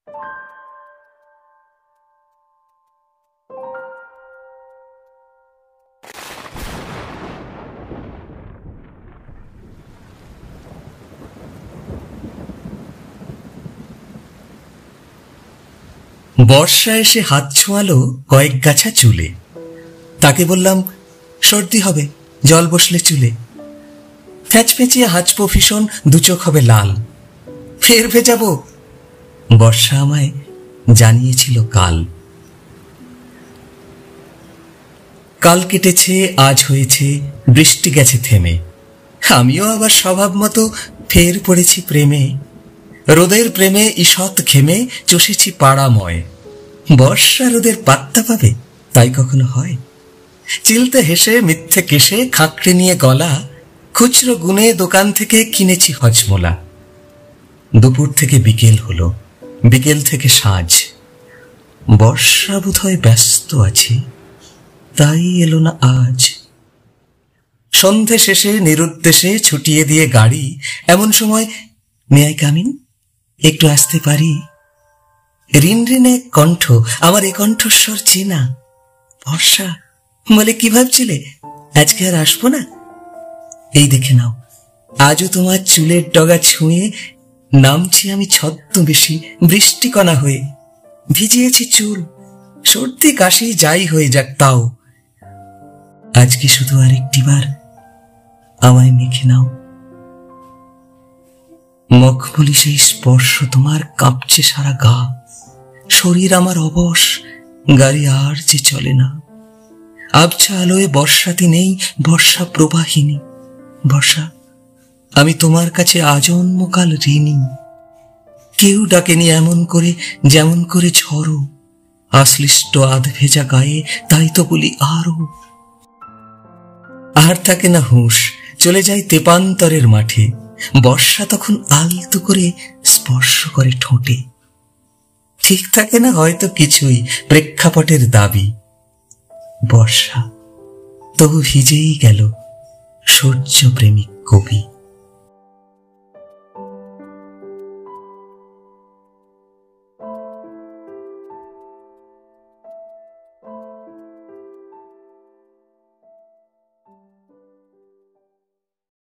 বর্ষা এসে হাত ছোঁয়ালো কয়েক গাছা চুলে। তাকে বললাম, সর্দি হবে, জল বসলে চুলে। ফ্যাচফেঁচিয়ে হাঁচবো ভীষণ, দু চোখ হবে লাল। ফের ভেজাবো, বর্ষা আমায় জানিয়েছিল কাল। কাল কেটেছে, আজ হয়েছে, বৃষ্টি গেছে থেমে। আমিও আবার স্বভাব মতো ফের পড়েছি প্রেমে। রোদের প্রেমে ঈষৎ ঘেমে চষেছি পাড়াময়। বর্ষা রোদের পাত্তা পাবে তাই কখনো হয়? চিলতে হেসে মিথ্যে কেশে খাঁকড়ে নিয়ে গলা, খুচরো গুনে দোকান থেকে কিনেছি হজমোলা। দুপুর থেকে বিকেল হলো, বিকেল থেকে সাঁঝ। বর্ষা বোধহয় ব্যস্ত আছে, তাই এলো না আজ। সন্ধে শেষে নিরুদ্দেশে ছুটিয়ে দিয়ে গাড়ি, এমন সময়, মে আই কাম ইন, একটু আসতে পারি? রিনরিনে কণ্ঠ, আমার এ কণ্ঠস্বর চেনা। বর্ষা বলে, কি ভাবছিলে আজকে আর আসবো না? এই দেখে নাও, আজও তোমার চুলের ডগা ছুঁয়ে নামছি আমি ছদ্মবেশী বৃষ্টিকণা হয়ে। ভিজিয়েছি চুল, সর্দি কাশি যাই হয়ে যাক তাও। আজকে শুধু আরেকটি বার আমায় মেখে নাও। মখমলি সেই স্পর্শ তোমার, কাঁপছে সারা গা। শরীর আমার অবশ, গাড়ি আর যে চলে না। আবছা আলোয় বর্ষাতে নেই, বর্ষা প্রবাহিনী। বর্ষা, আমি তোমার কাছে আজন্মকাল ঋণী। কেউ ডাকেনি এমন করে, যেমন করে ঝড়ো। আশ্লিষ্ট আধ ভেজা গায়ে তাই তো বলি আরো। আর থাকে না হুঁশ, চলে যায় তেপান্তরের মাঠে। বর্ষা তখন আলতো করে স্পর্শ করে ঠোঁটে। ঠিক থাকে না হয়তো কিছুই, প্রেক্ষাপটের দাবি। বর্ষা তবু ভিজেই গেল সূর্য প্রেমিক কবি।